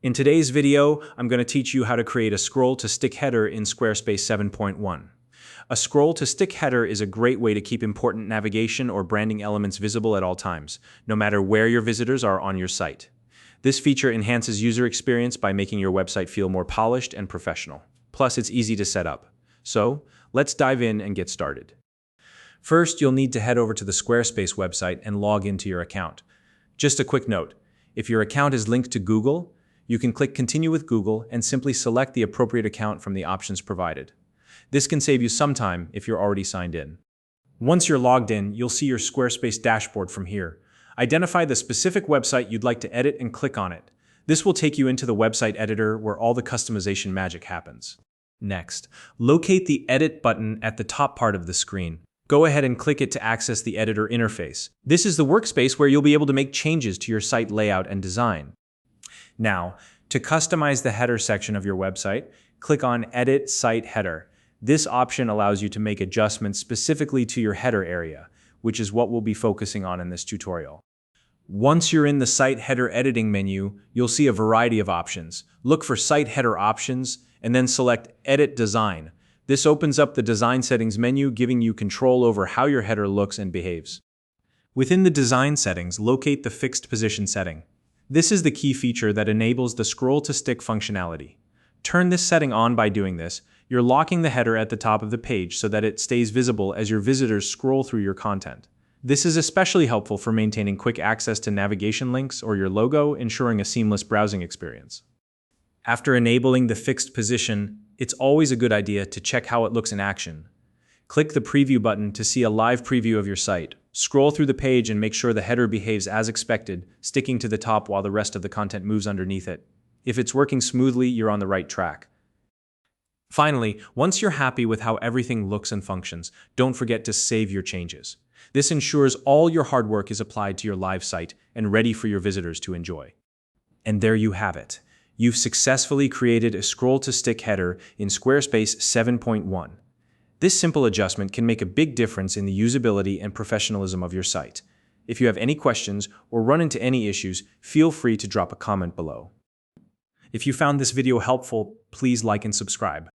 In today's video, I'm going to teach you how to create a scroll-to-stick header in Squarespace 7.1. A scroll-to-stick header is a great way to keep important navigation or branding elements visible at all times, no matter where your visitors are on your site. This feature enhances user experience by making your website feel more polished and professional. Plus, it's easy to set up. So, let's dive in and get started. First, you'll need to head over to the Squarespace website and log into your account. Just a quick note, if your account is linked to Google, you can click Continue with Google and simply select the appropriate account from the options provided. This can save you some time if you're already signed in. Once you're logged in, you'll see your Squarespace dashboard from here. Identify the specific website you'd like to edit and click on it. This will take you into the website editor where all the customization magic happens. Next, locate the Edit button at the top part of the screen. Go ahead and click it to access the editor interface. This is the workspace where you'll be able to make changes to your site layout and design. Now, to customize the header section of your website, click on Edit Site Header. This option allows you to make adjustments specifically to your header area, which is what we'll be focusing on in this tutorial. Once you're in the Site Header Editing menu, you'll see a variety of options. Look for Site Header Options, and then select Edit Design. This opens up the Design Settings menu, giving you control over how your header looks and behaves. Within the Design Settings, locate the Fixed Position setting. This is the key feature that enables the scroll-to-stick functionality. Turn this setting on. By doing this, you're locking the header at the top of the page so that it stays visible as your visitors scroll through your content. This is especially helpful for maintaining quick access to navigation links or your logo, ensuring a seamless browsing experience. After enabling the fixed position, it's always a good idea to check how it looks in action. Click the Preview button to see a live preview of your site. Scroll through the page and make sure the header behaves as expected, sticking to the top while the rest of the content moves underneath it. If it's working smoothly, you're on the right track. Finally, once you're happy with how everything looks and functions, don't forget to save your changes. This ensures all your hard work is applied to your live site and ready for your visitors to enjoy. And there you have it. You've successfully created a scroll-to-stick header in Squarespace 7.1. This simple adjustment can make a big difference in the usability and professionalism of your site. If you have any questions or run into any issues, feel free to drop a comment below. If you found this video helpful, please like and subscribe.